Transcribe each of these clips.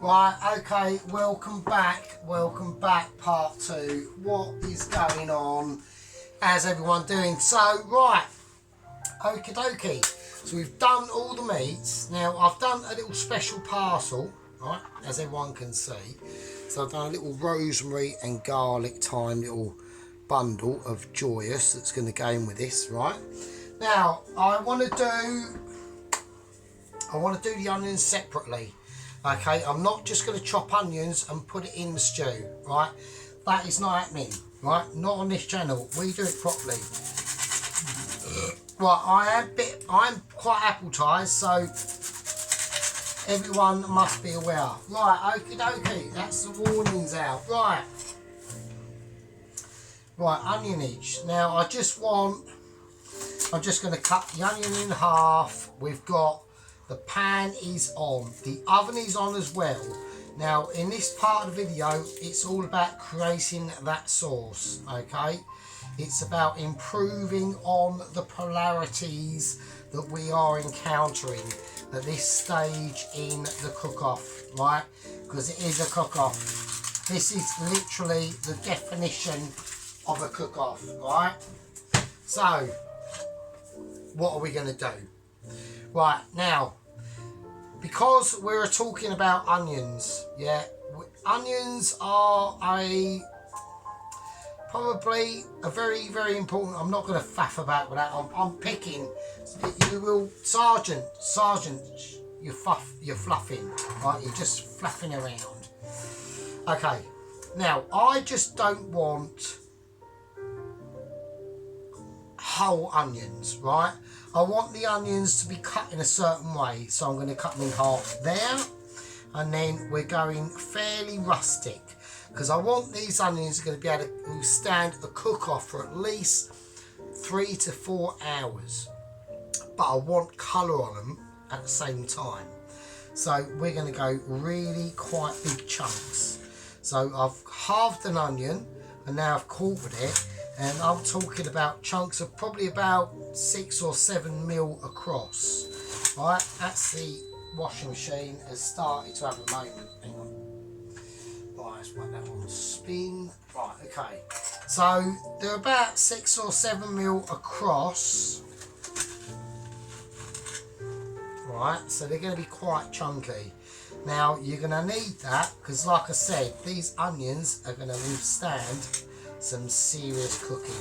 Right, okay, welcome back, part 2. What is going on? How's everyone doing? So, right, okie dokie. So we've done all the meats. Now, I've done a little special parcel, right, as everyone can see. So I've done a little rosemary and garlic thyme little bundle of joyous that's going to go in with this, right? Now, I want to do the onions separately. Okay, I'm not just going to chop onions and put it in the stew, right? That is not happening, right? Not on this channel. We do it properly. Right, I'm quite appetized, so everyone must be aware. Right, okie dokie, that's the warnings out. Right, onionage. Now, I'm just going to cut the onion in half. We've got the pan is on, the oven is on as well. Now in this part of the video it's all about creating that sauce, okay? It's about improving on the polarities that we are encountering at this stage in the cook-off, right? Because it is a cook-off. This is literally the definition of a cook-off, right? So what are we going to do? Right, now, because we're talking about onions, yeah, onions are probably a very, very important. I'm not going to faff about with that. I'm picking. You will, sergeant, you're fluffing, right? You're just fluffing around. Okay, now I just don't want whole onions, right? I want the onions to be cut in a certain way, so I'm going to cut them in half there, and then we're going fairly rustic because I want these onions going to be able to stand a cook-off for at least 3 to 4 hours, but I want colour on them at the same time. So we're going to go really quite big chunks. So I've halved an onion and now I've quartered it. And I'm talking about chunks of probably about 6 or 7 mil across. Right, that's the washing machine has started to have a moment. Hang on. Right, let's make that one spin. Right, okay. So they're about 6 or 7 mil across. Right, so they're going to be quite chunky. Now you're going to need that because, like I said, these onions are going to withstand some serious cooking,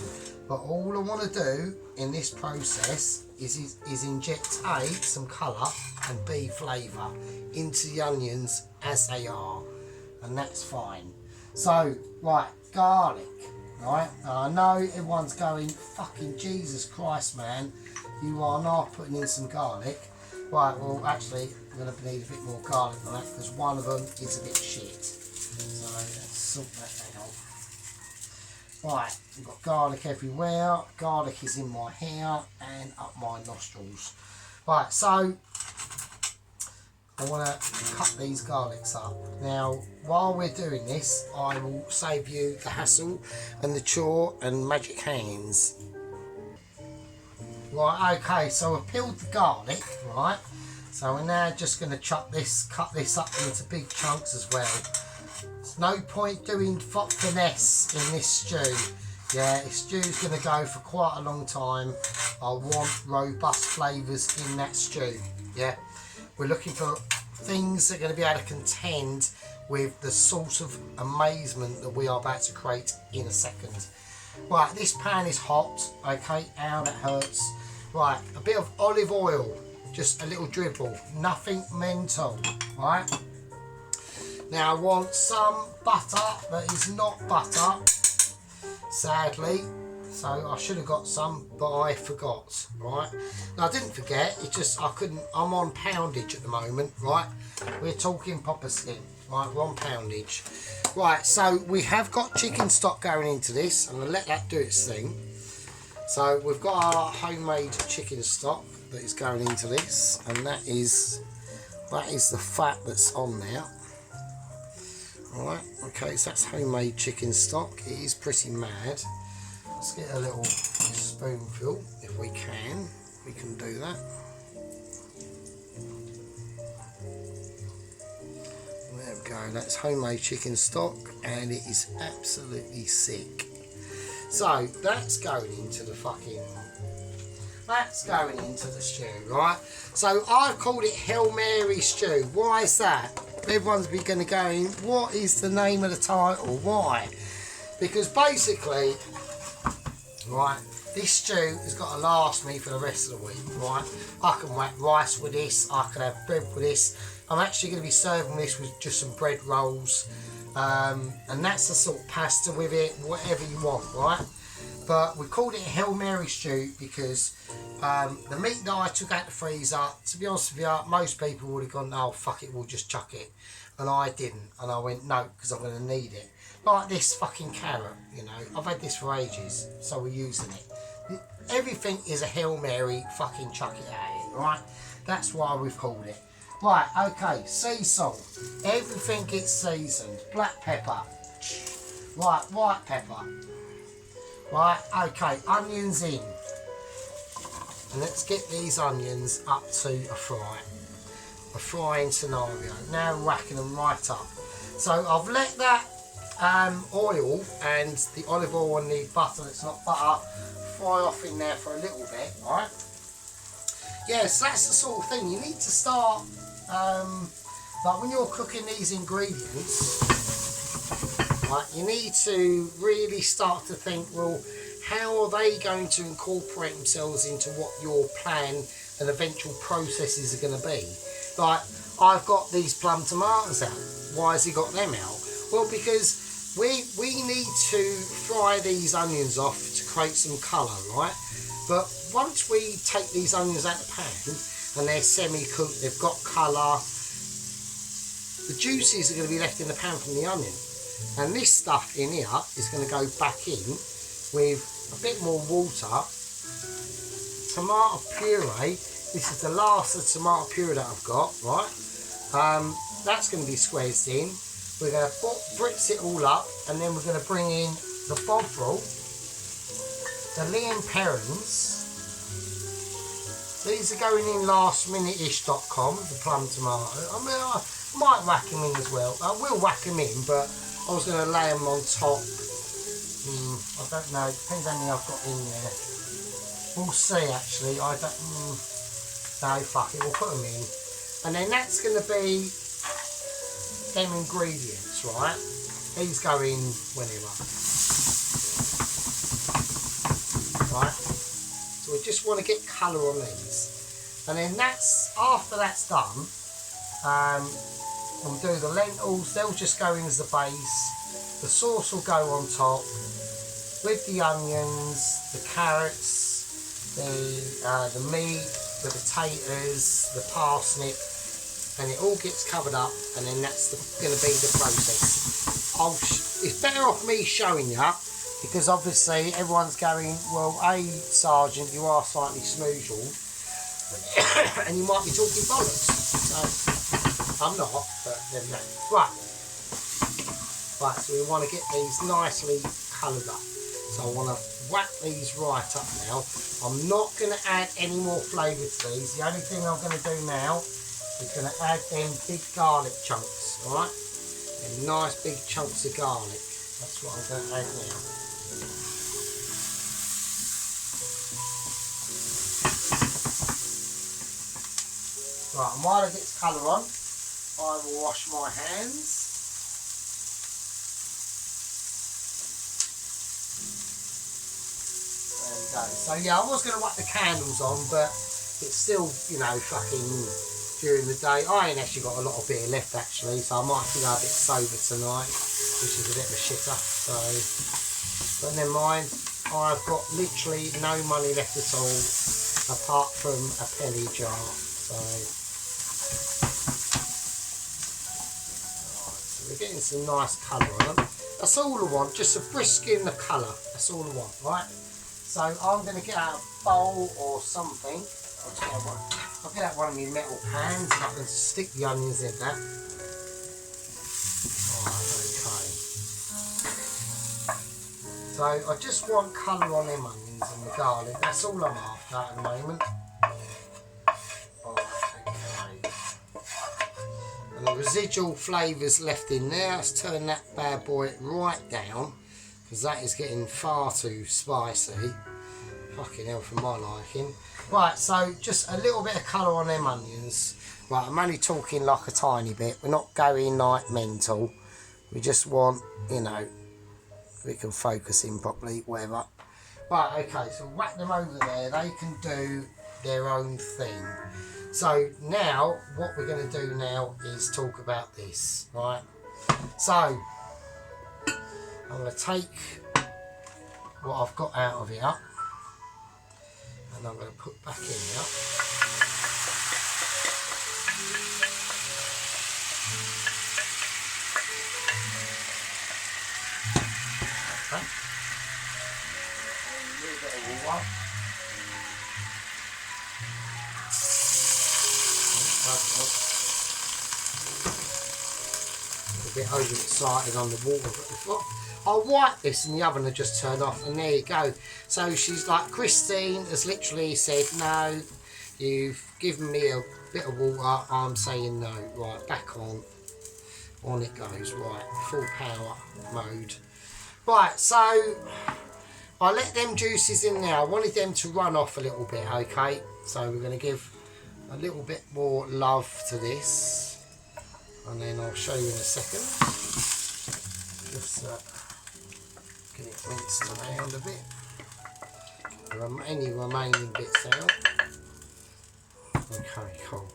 but all I want to do in this process is inject A, some colour, and B, flavour into the onions as they are, and that's fine. So right, garlic, right? I know everyone's going, fucking Jesus Christ, man, you are not putting in some garlic. Right, well actually we're going to need a bit more garlic than that because one of them is a bit shit, so let's sort that out. Right, we've got garlic everywhere. Garlic is in my hair and up my nostrils. Right, so I want to cut these garlics up. Now, while we're doing this, I will save you the hassle and the chore and magic hands. Right, okay, so we've peeled the garlic, right? So we're now just going to cut this up into big chunks as well. There's no point doing finesse in this stew. Yeah, this stew's going to go for quite a long time. I want robust flavours in that stew. Yeah, we're looking for things that are going to be able to contend with the sort of amazement that we are about to create in a second. Right, this pan is hot. Okay, ow, that hurts. Right, a bit of olive oil, just a little dribble, nothing mental. Right. Now I want some butter that is not butter, sadly, so I should have got some, but I forgot, right? Now I didn't forget, it's just I couldn't, I'm on poundage at the moment, right? We're talking proper skin, right? We're on poundage. Right, so we have got chicken stock going into this, and I'll let that do its thing. So we've got our homemade chicken stock that is going into this, and that is the fat that's on there. Alright, okay, so that's homemade chicken stock. It is pretty mad. Let's get a little spoonful if we can. We can do that. There go, that's homemade chicken stock and it is absolutely sick. So that's going into the stew, right? So I've called it Hail Mary stew. Why is that? Everyone's going to go in, what is the name of the title? Why? Because basically, right, this stew has got to last me for the rest of the week, right? I can whack rice with this, I can have bread with this. I'm actually going to be serving this with just some bread rolls. And that's the sort of pasta with it, whatever you want, right? But we called it a Hail Mary stew because the meat that I took out the freezer, to be honest with you, most people would have gone, oh fuck it, we'll just chuck it. And I didn't. And I went, no, because I'm going to need it. Like this fucking carrot, you know, I've had this for ages, so we're using it. Everything is a Hail Mary, fucking chuck it at it, right? That's why we've called it. Right, okay, sea salt. Everything gets seasoned. Black pepper. Right, white pepper. Right, okay, onions in. And let's get these onions up to a frying scenario. Now we're whacking them right up. So I've let that oil and the olive oil and the butter that's not butter fry off in there for a little bit, right? Yes, that's the sort of thing you need to start, like when you're cooking these ingredients, right, you need to really start to think, well, how are they going to incorporate themselves into what your plan and eventual processes are going to be? Like, I've got these plum tomatoes out. Why has he got them out? Well, because we need to fry these onions off to create some colour, right? But once we take these onions out of the pan and they're semi-cooked, they've got colour, the juices are going to be left in the pan from the onion. And this stuff in here is going to go back in with a bit more water, tomato puree. This is the last of the tomato puree that I've got, right? That's going to be squeezed in. We're going to britz it all up, and then we're going to bring in the bovril, the Liam Perrins. These are going in lastminute-ish.com, the plum tomato. I mean, I might whack them in as well. I will whack them in, but I was going to lay them on top. I don't know, it depends how many I've got in there. We'll see actually, I don't, no fuck it, we'll put them in. And then that's going to be them ingredients, right? These go in whenever. Right? So we just want to get colour on these. And then that's, after that's done, we'll do the lentils, they'll just go in as the base. The sauce will go on top with the onions, the carrots, the meat, the potatoes, the parsnip, and it all gets covered up, and then that's going to be the process. It's better off me showing you, because obviously everyone's going, well, Sergeant, you are slightly smooth, and you might be talking bollocks. So, I'm not, but there we go. Right, so we want to get these nicely coloured up. So I want to whack these right up now. I'm not going to add any more flavour to these. The only thing I'm going to do now is going to add them big garlic chunks, alright? And nice big chunks of garlic. That's what I'm going to add now. Right, and while it gets colour on, I will wash my hands. There we go. So yeah, I was going to whack the candles on, but it's still, you know, fucking during the day. I ain't actually got a lot of beer left actually, so I might have to go a bit sober tonight, which is a bit of a shitter. So, but never mind. I've got literally no money left at all, apart from a penny jar. So. We're getting some nice colour on them. That's all I want, just a brisk in the colour. That's all I want, right? So I'm going to get out a bowl or something. I'll get out one of my metal pans and I can stick the onions in that. Right, okay. So I just want colour on them onions and the garlic. That's all I'm after at the moment. And the residual flavours left in there. Let's turn that bad boy right down, because that is getting far too spicy. Fucking hell for my liking. Right, so just a little bit of colour on them onions. Right, I'm only talking like a tiny bit. We're not going like mental. We just want, you know, we can focus in properly, whatever. Right, okay, so whack them over there. They can do their own thing. So now, what we're going to do now is talk about this, right? So, I'm going to take what I've got out of here, and I'm going to put back in here. Okay. A little bit of water. A bit overexcited on the water, but I'll wipe this and the oven will just turn off, and there you go. So she's like, Christine has literally said, no, you've given me a bit of water, I'm saying no. Right, back on it goes. Right, full power mode. Right, so I let them juices in there. I wanted them to run off a little bit, okay? So we're going to give a little bit more love to this, and then I'll show you in a second. Just get it minced around a bit. Any remaining bits out. Okay, cool.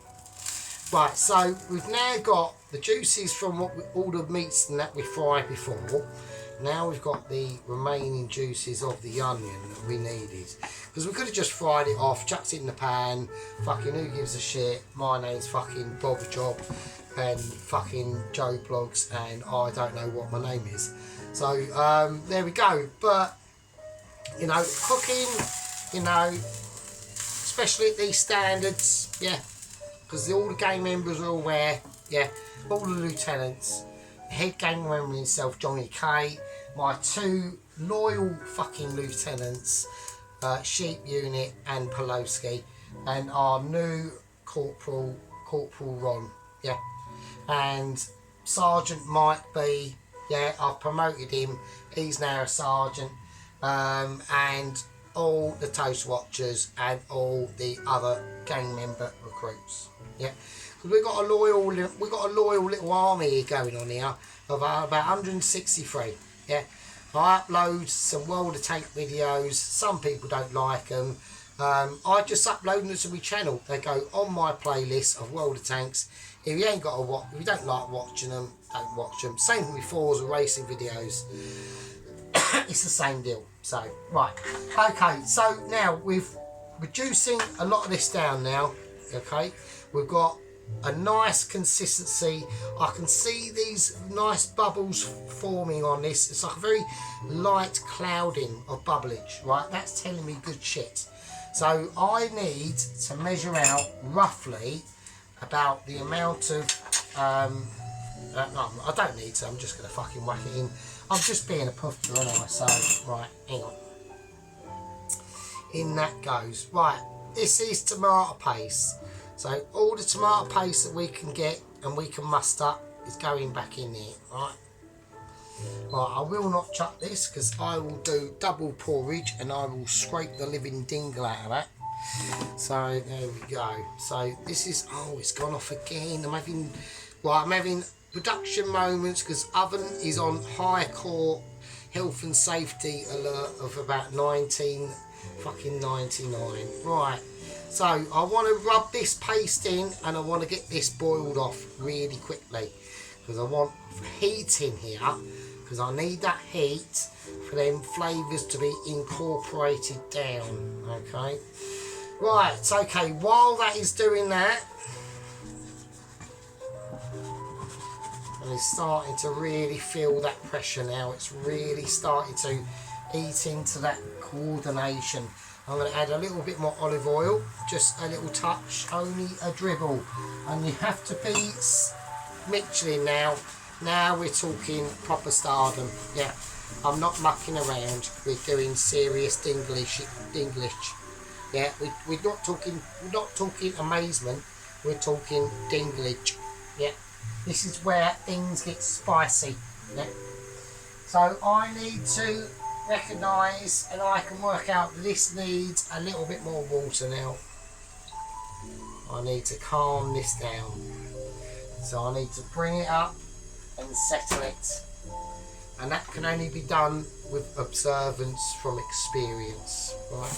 Right, so we've now got the juices from all the meats and that we fried before. Now we've got the remaining juices of the onion that we needed. Because we could have just fried it off, chucked it in the pan, fucking who gives a shit, my name's fucking Bob Job and fucking Joe Blogs and I don't know what my name is. So there we go. But, you know, cooking, you know, especially at these standards, yeah, because all the gang members are aware, yeah, all the lieutenants, head gang member himself, Johnny K, my two loyal fucking lieutenants, Sheep Unit and Poloski, and our new Corporal Ron, yeah, and Sergeant Mike B, yeah, I've promoted him, he's now a sergeant, and all the Toast Watchers and all the other gang member recruits, yeah. We've got a loyal little army here going on here of about 163. Yeah, I upload some World of Tank videos. Some people don't like them. I just upload them to my channel. They go on my playlist of World of Tanks. If you ain't got if you don't like watching them, don't watch them. Same with Forza racing videos. It's the same deal. So right, okay. So now we're reducing a lot of this down now. Okay, we've got a nice consistency. I can see these nice bubbles forming on this. It's like a very light clouding of bubblage, right? That's telling me good shit. So I need to measure out roughly about the amount of no, I don't need to, I'm just going to fucking whack it in. I'm just being a puffer anyway, so right, hang on. In that goes. Right, this is tomato paste. So all the tomato paste that we can get and we can muster is going back in there, right? Right, I will not chuck this because I will do double porridge and I will scrape the living dingle out of that. So there we go. So this is, oh, it's gone off again. I'm having production moments because oven is on high core health and safety alert of about 1999. Right. So I want to rub this paste in and I want to get this boiled off really quickly because I want heat in here because I need that heat for them flavours to be incorporated down. Okay, right, okay, while that is doing that, and it's starting to really feel that pressure now, it's really starting to eat into that coordination. I'm going to add a little bit more olive oil, just a little touch, only a dribble. And you have to be Michelin now. Now we're talking proper stardom. Yeah, I'm not mucking around. We're doing serious Dinglish. Yeah, we're not talking amazement. We're talking Dinglish. Yeah, This is where things get spicy. Yeah. So I need to recognise and I can work out that this needs a little bit more water now. I need to calm this down. So I need to bring it up and settle it. And that can only be done with observance from experience. Right.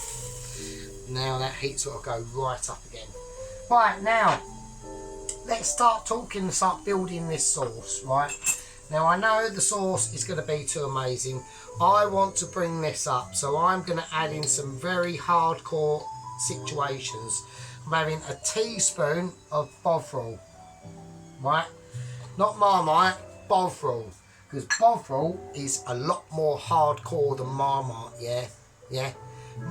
Now that heat's got to go right up again. Right, now let's start talking and start building this sauce, right? Now I know the sauce is going to be too amazing. I want to bring this up, so I'm going to add in some very hardcore situations. I'm having a teaspoon of Bovril, right? Not Marmite, Bovril, because Bovril is a lot more hardcore than Marmite, yeah.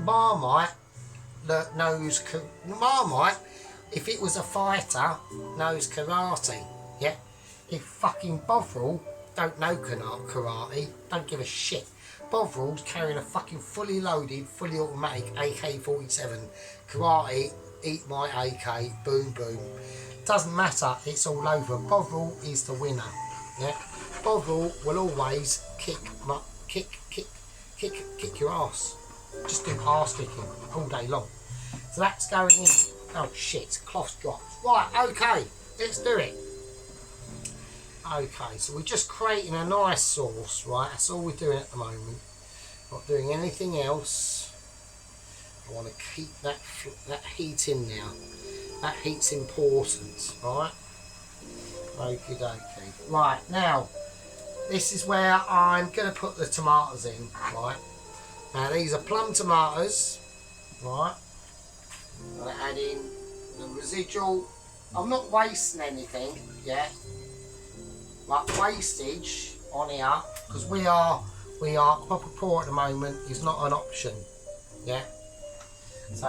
Marmite knows, Marmite, if it was a fighter, knows karate, yeah. If fucking Bovril don't know karate, don't give a shit. Bovril's carrying a fucking fully loaded, fully automatic AK-47. Karate, eat my AK, boom boom. Doesn't matter, it's all over. Bovril is the winner. Yeah, Bovril will always kick your ass. Just do ass kicking all day long. So that's going in. Oh shit, cloth dropped. Right, okay, let's do it. Okay, so we're just creating a nice sauce, right? That's all we're doing at the moment. Not doing anything else. I want to keep that heat in now. That heat's important, right? Okie dokie. Right, now, this is where I'm going to put the tomatoes in, right? Now, these are plum tomatoes, right? I'm going to add in the residual. I'm not wasting anything, yeah? Like wastage on here, because we are proper poor at the moment, is not an option, yeah. So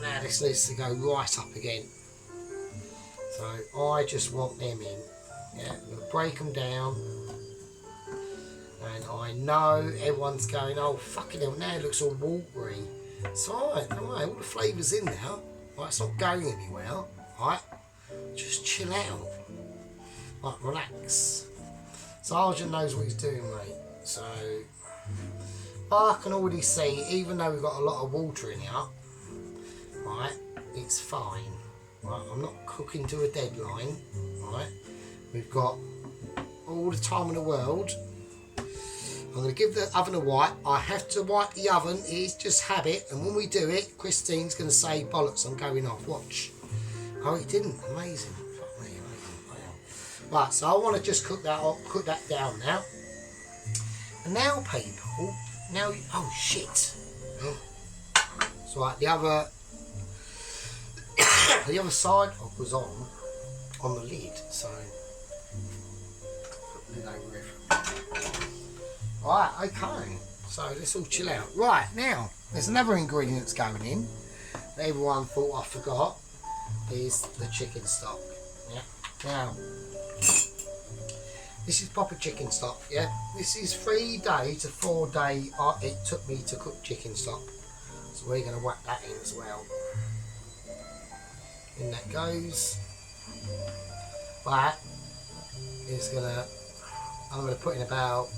now this needs to go right up again. So I just want them in, yeah. I'm gonna break them down, and I know everyone's going, oh fucking hell, now it looks all watery. It's alright, don't worry, all the flavours in there, right? It's not going anywhere, right? Just chill out. Like, relax. Sergeant knows what he's doing, mate. So, I can already see, even though we've got a lot of water in here, right, it's fine. Right, I'm not cooking to a deadline, right? We've got all the time in the world. I'm going to give the oven a wipe. I have to wipe the oven, it's just habit, and when we do it, Christine's going to say, bollocks, I'm going off, watch. Oh, it didn't, amazing. Right, so I want to just cook that down now. And now, people, oh shit. So right, the other side was on the lid, so put the lid over it. Right, okay. So let's all chill out. Right, now there's another ingredient that's going in that everyone thought I forgot, is the chicken stock. Yeah. Now, this is proper chicken stock, yeah? This is 3 day to 4 day it took me to cook chicken stock. So we're going to whack that in as well. In that goes. That is going to, I'm going to put in about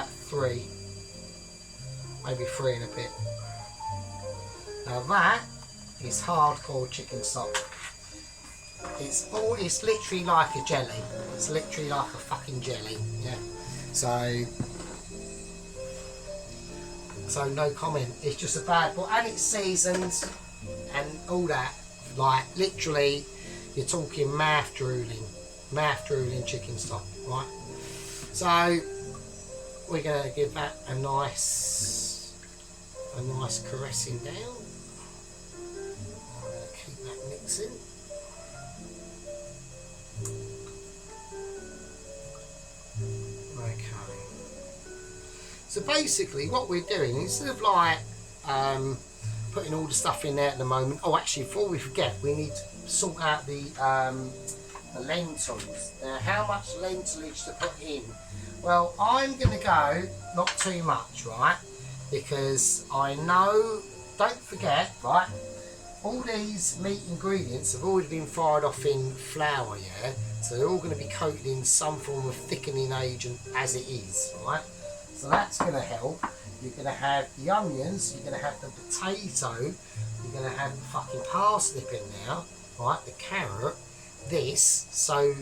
3. Maybe 3 and a bit. Now that is hardcore chicken stock. It's literally like a jelly. It's literally like a fucking jelly, yeah. So no comment. It's just a bad boy, and it's seasoned and all that. Like literally, you're talking mouth drooling chicken stock, right? So we're gonna give that a nice caressing down. I'm gonna keep that mixing. Okay. So basically what we're doing, instead of like putting all the stuff in there at the moment, oh actually before we forget, we need to sort out the lentils. Now how much lentilage to put in? Well, I'm going to go not too much, right? Because I know, don't forget, right, all these meat ingredients have already been fried off in flour, yeah? So they're all going to be coated in some form of thickening agent as it is, right? So that's going to help. You're going to have the onions, you're going to have the potato, you're going to have the fucking parsnip in there, right? The carrot, this. So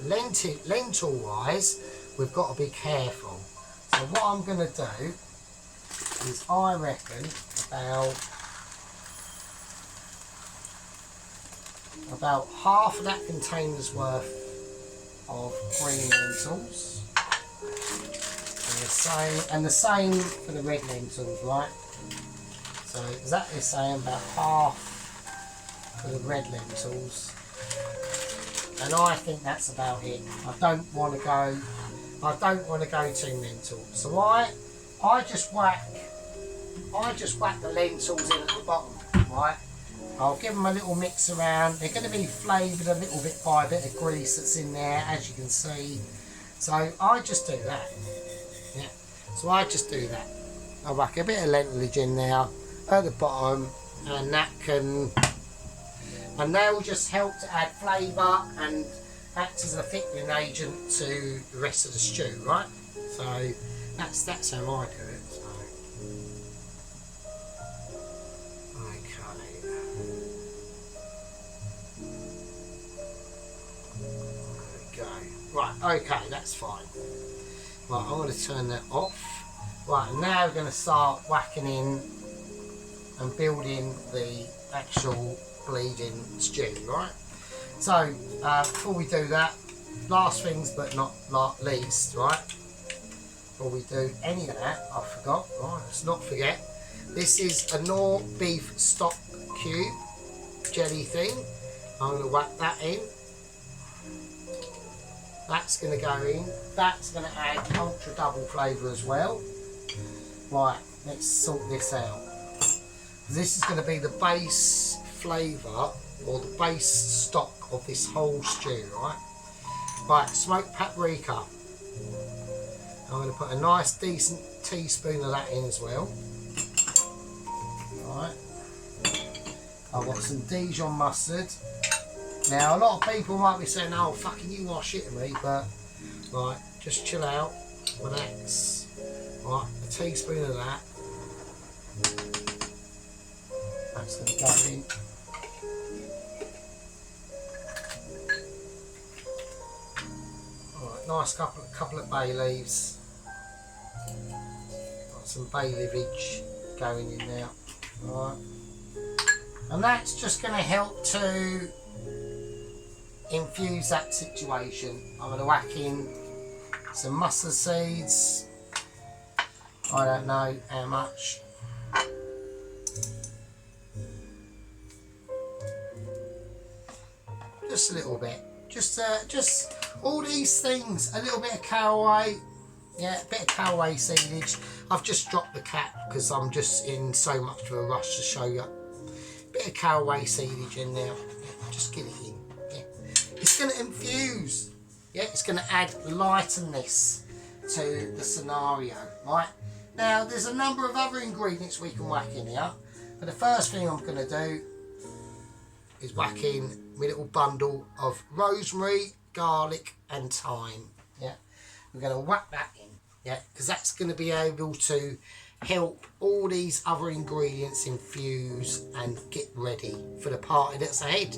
lentil wise, we've got to be careful. So what I'm going to do is I reckon about half of that container's worth of green lentils, and the same for the red lentils, right? So exactly the same, about half for the red lentils, and I think that's about it. I don't want to go too mental. So I just whack the lentils in at the bottom, right? I'll give them a little mix around. They're going to be flavoured a little bit by a bit of grease that's in there, as you can see. So I just do that. Yeah. So I just do that. I'll whack a bit of lentilage in there at the bottom, and they'll just help to add flavour and act as a thickening agent to the rest of the stew, right? So that's how I do it. So. Right, okay, that's fine. Right, I'm going to turn that off. Right, now we're going to start whacking in and building the actual bleeding stew, right? So, before we do that, last things but not least, right? Before we do any of that, I forgot, right, let's not forget. This is a Knorr beef stock cube jelly thing. I'm going to whack that in. That's going to go in. That's going to add ultra double flavour as well. Right, let's sort this out. This is going to be the base flavour or the base stock of this whole stew, right? Right, smoked paprika. I'm going to put a nice decent teaspoon of that in as well. Right. I've got some Dijon mustard. Now, a lot of people might be saying, oh, fucking you are shitting me, but, right, just chill out, relax. Right, a teaspoon of that. That's going to go in. Alright, nice couple of bay leaves. Got some bay leafage going in there. Alright. And that's just going to help to infuse that situation. I'm going to whack in some mustard seeds. I don't know how much. Just a little bit. Just all these things. A little bit of caraway. Yeah, a bit of caraway seedage. I've just dropped the cap because I'm just in so much of a rush to show you. Bit of caraway seedage in there. Yeah, just get it in. Yeah. It's going to infuse. Yeah, it's going to add lightness to the scenario, right? Now, there's a number of other ingredients we can whack in here, but the first thing I'm going to do is whack in my little bundle of rosemary, garlic and thyme. Yeah, we're going to whack that in, yeah, because that's going to be able to help all these other ingredients infuse and get ready for the party that's ahead.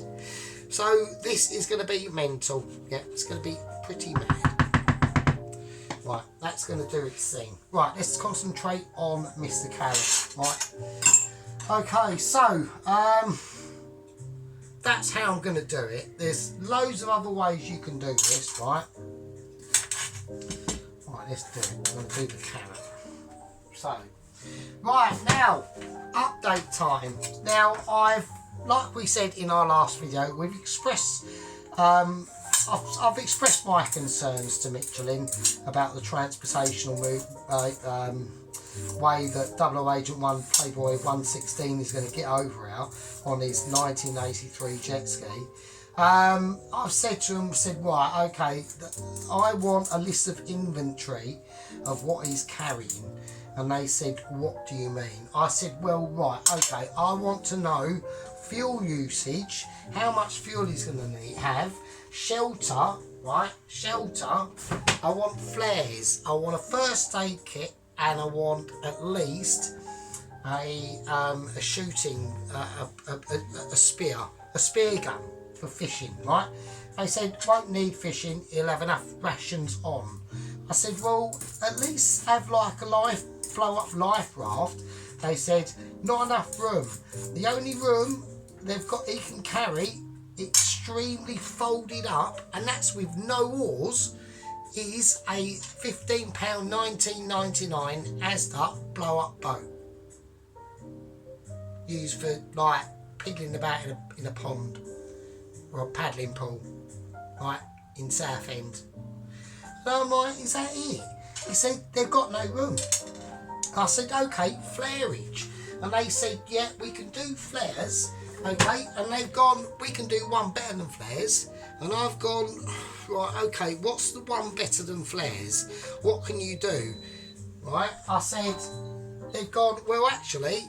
So this is going to be mental, yeah, it's going to be pretty mad. Right, that's going to do its thing. Right, let's concentrate on Mr. Carrot. Right. Okay, so that's how I'm going to do it. There's loads of other ways you can do this, right? Right, let's do it. I'm going to do the carrot. So, right, now, update time. Now, like we said in our last video, we've expressed I've expressed my concerns to Michelin about the transportational way that 00 Agent 1 Playboy 116 is going to get over out on his 1983 jet ski. I've said to him, right, okay, I want a list of inventory of what he's carrying, And they said, what do you mean? I said, well, right, okay, I want to know fuel usage, how much fuel he's going to have, shelter, right, shelter, I want flares, I want a first aid kit, and I want at least a shooting, a spear gun for fishing, right? They said, won't need fishing, he'll have enough rations on. I said, well, at least have like a blow up life raft. They said, not enough room. The only room they've got he can carry, extremely folded up, and that's with no oars, is a £15 19.99 Asda blow up boat. Used for like piddling about in a pond or a paddling pool, right, in Southend. And I'm like, is that it? He said, they've got no room. I said, okay, flareage. And they said, yeah, we can do flares, okay. And they've gone, we can do one better than flares. And I've gone, right, okay, what's the one better than flares? What can you do? Right, I said, they've gone, well, actually,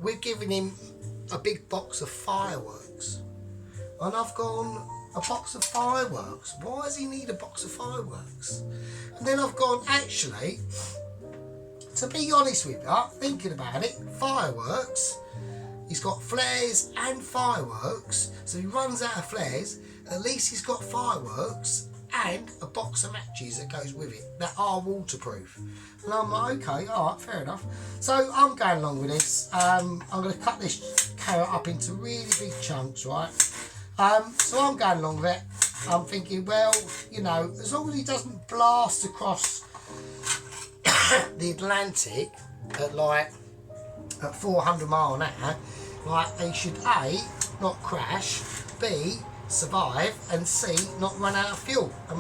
we're giving him a big box of fireworks. And I've gone, a box of fireworks? Why does he need a box of fireworks? And then I've gone, actually, to be honest with you, thinking about it, fireworks, he's got flares and fireworks, so he runs out of flares, at least he's got fireworks and a box of matches that goes with it that are waterproof. And I'm like, okay, alright, fair enough. So I'm going along with this. I'm going to cut this carrot up into really big chunks, right? So I'm going along with it. I'm thinking, well, you know, as long as he doesn't blast across the Atlantic at 400 mile an hour, like, he should A, not crash, B, survive, and C, not run out of fuel and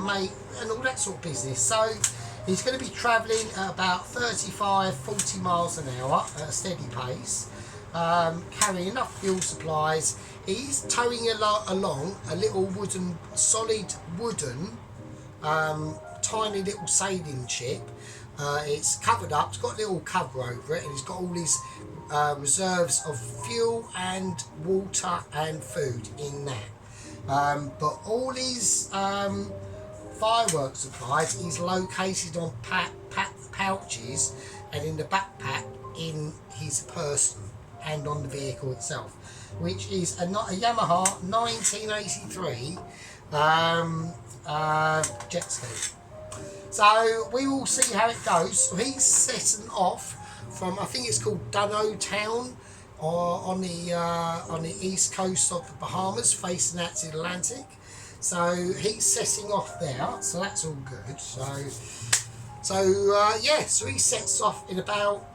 all that sort of business. So he's going to be travelling at about 35-40 miles an hour at a steady pace, carrying enough fuel supplies. He's towing along a little solid wooden tiny little sailing ship. It's covered up, it's got a little cover over it, and it's got all his reserves of fuel and water and food in that. But all his fireworks supplies is located on pouches and in the backpack in his person and on the vehicle itself, which is a Yamaha 1983 jet ski. So we will see how it goes. So he's setting off from, I think it's called Dunno Town, or on the east coast of the Bahamas, facing out to the Atlantic. So he's setting off there, so that's all good. So he sets off in about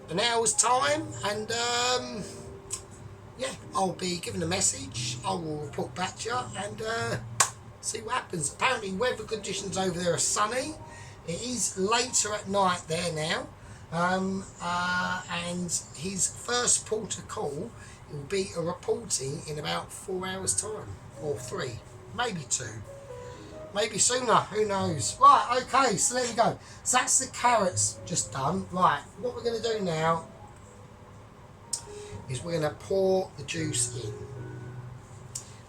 an hour's time, and I'll be giving a message. I will report back to you and see what happens. Apparently weather conditions over there are sunny. It is later at night there now, and his first port of call will be a reporting in about 4 hours time, or 3, maybe 2, maybe sooner, who knows. Right, okay, so there we go. So that's the carrots just done. Right, what we're going to do now is we're going to pour the juice in.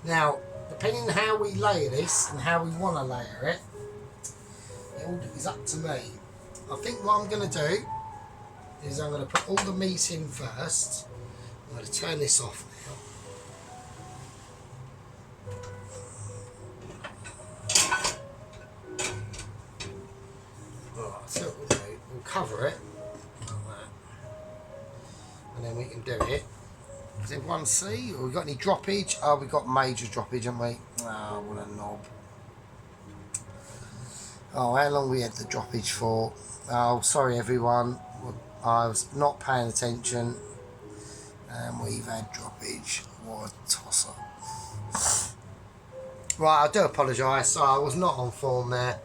Now, depending on how we layer this and how we want to layer it, it all is up to me. I think what I'm going to do is I'm going to put all the meat in first. I'm going to turn this off now. Right, so what we'll do, we'll cover it like that, and then we can do it. Does everyone see? Have we got any droppage? Oh, we've got major droppage, haven't we? Oh, what a knob. Oh, how long we had the droppage for? Oh, sorry everyone. I was not paying attention. And we've had droppage. What a toss-up. Right, I do apologise. So I was not on form there.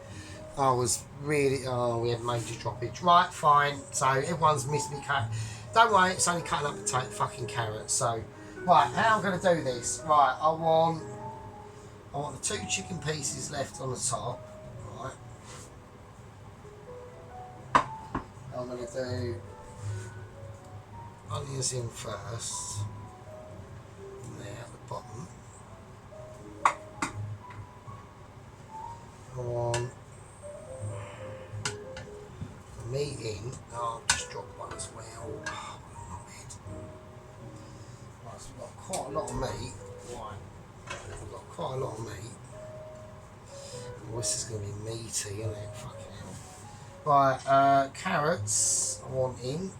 I was really... Oh, we had major droppage. Right, fine. So everyone's missed me cut. Don't worry, it's only cutting up the fucking carrots. So, right, how I'm going to do this? Right, I want the 2 chicken pieces left on the top. Right. I I'm going to do onions in first, there at the bottom. I want the meat in. Oh, I'll just drop one as well. Oh, right, so we've got quite a lot of meat. Right, we've got quite a lot of meat. Oh, this is going to be meaty, isn't it? Fucking hell. Right, carrots I want in.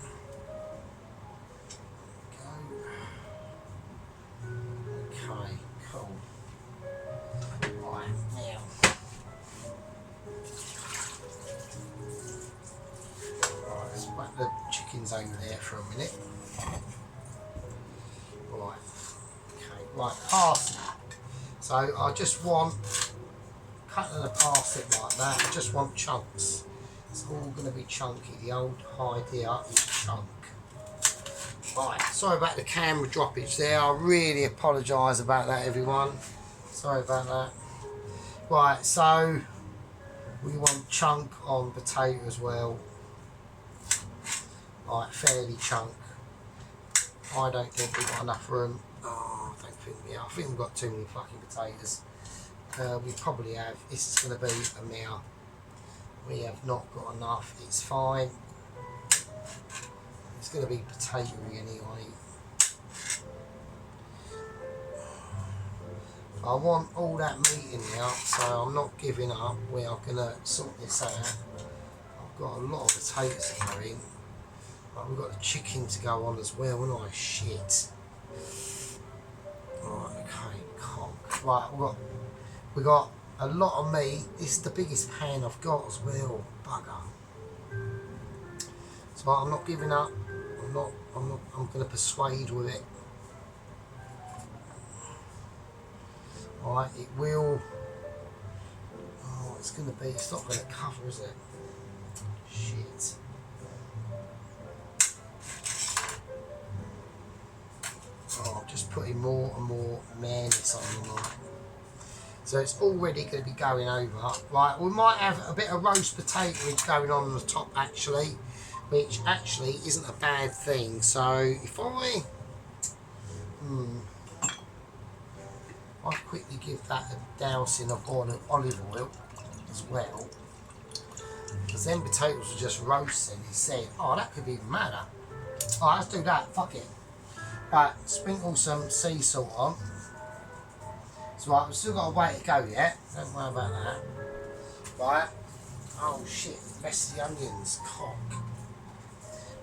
Okay, cool. Right, now. Right, let's whack the chickens over there for a minute. Right, okay, right, parsley. So I just want cutting the parsley like that, I just want chunks. It's all going to be chunky. The old idea is chunk. Right, sorry about the camera droppage there. I really apologise about that, everyone. Sorry about that. Right, so we want chunk on potato as well. Right, fairly chunk. I don't think we've got enough room. Oh, I don't think we have. I think we've got too many fucking potatoes. We probably have. This is going to be a meal. We have not got enough. It's fine. It's going to be potatoey anyway. I want all that meat in there, so I'm not giving up. We are going to sort this out. I've got a lot of potatoes to go in. But we've got the chicken to go on as well, and I shit. Right, okay, conk. Right, we got a lot of meat. This is the biggest pan I've got as well. Bugger. So I'm not giving up. I'm going to persuade with it. Alright, it will. Oh, it's going to be. It's not going to cover, is it? Shit. Oh, I'm just putting more and more mayonnaise on the night. So it's already going to be going over. Right, we might have a bit of roast potato going on the top actually, which actually isn't a bad thing. So if I quickly give that a dousing of olive oil as well, because then potatoes are just roasting. He said, oh, that could be even madder. Alright, let's do that, fuck it. Right, sprinkle some sea salt on. So right, we've still got a way to go yet. Don't worry about that. Right. Oh shit, the rest of the onions. Cock.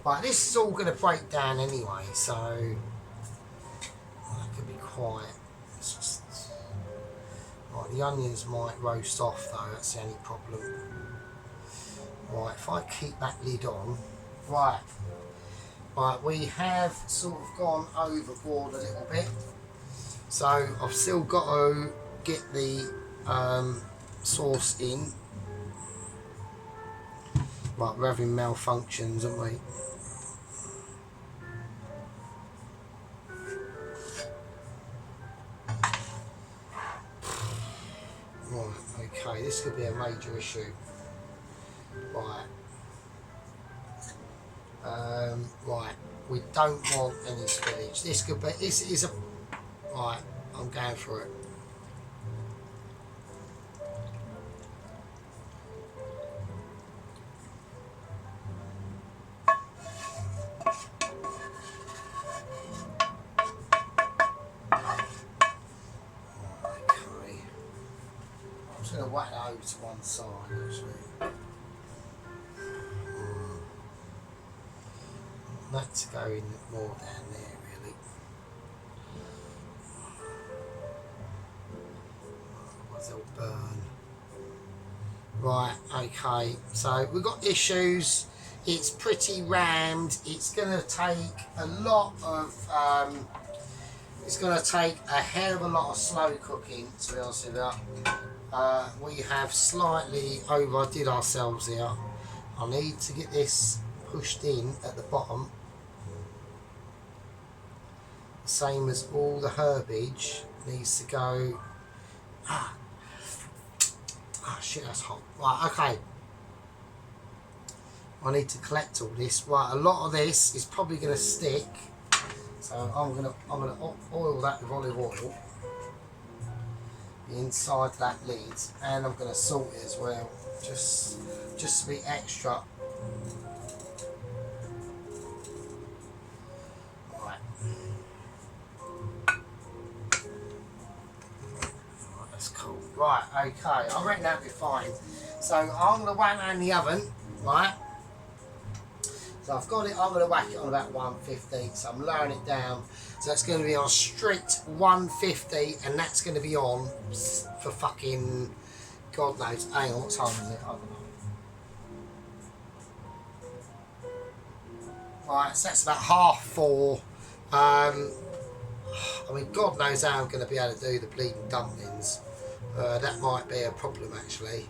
Right, this is all going to break down anyway, so that could be quiet. It's just... Right, the onions might roast off though, that's the only problem. Right, if I keep that lid on. Right. Right, we have sort of gone overboard a little bit. So I've still got to get the sauce in. Right, we're having malfunctions, aren't we? Right, okay, this could be a major issue. Right. Right, we don't want any spillage. This could be, this is a... Right, I'm going for it. Okay. I'm just going to whack that over to one side actually. That's going more down there really. Otherwise they'll burn. Right, okay, so we've got issues. It's pretty rammed. It's going to take a lot of, it's going to take a hell of a lot of slow cooking, to be honest with you. We have slightly overdid ourselves here. I need to get this pushed in at the bottom. Same as all the herbage needs to go. Ah shit, that's hot. Right, okay. I need to collect all this. Right, a lot of this is probably going to stick, so I'm gonna oil that with olive oil inside that lid, and I'm going to salt it as well, just to be extra. Right. That's cool. Right, okay, I reckon that'll be fine. So I'm going to whack that in the oven, right? So I've got it, I'm going to whack it on about 150, so I'm lowering it down. So that's going to be on strict 150, and that's going to be on for fucking, God knows, hang on, what time is it? I don't know. Right, so that's about 4:30. I mean, God knows how I'm going to be able to do the bleeding dumplings. That might be a problem, actually.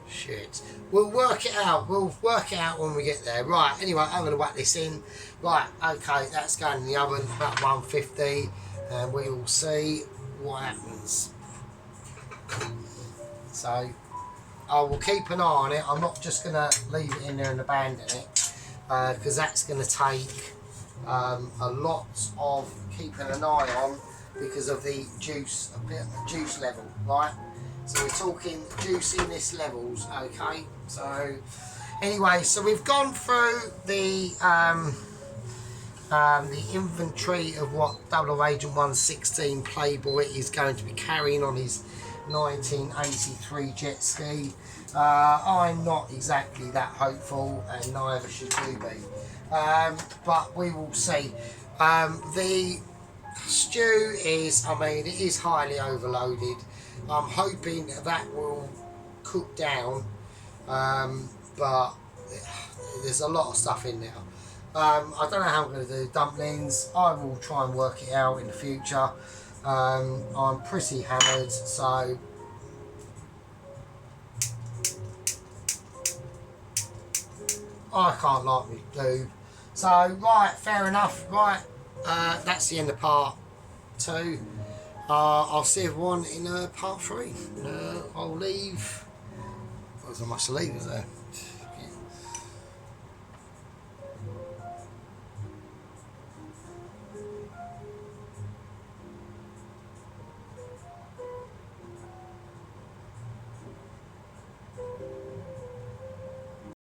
Shit. We'll work it out. We'll work it out when we get there. Right, anyway, I'm going to whack this in. Right, okay, that's going in the oven about 150, and we will see what happens. So, I will keep an eye on it. I'm not just going to leave it in there and abandon it, because that's going to take a lot of keeping an eye on because of the juice, a bit of juice level, right? So we're talking juiciness levels, okay? So anyway, so we've gone through the inventory of what 00 Agent 116 Playboy is going to be carrying on his 1983 jet ski. I'm not exactly that hopeful, and neither should you be. But we will see. The stew is, I mean, it is highly overloaded. I'm hoping that will cook down, but there's a lot of stuff in there. I don't know how I'm going to do dumplings. I will try and work it out in the future. I'm pretty hammered, so I can't like me do. So, right, fair enough. Right, that's the end of part 2. I'll see everyone in part 3. I'll leave. What was I must leave, is there?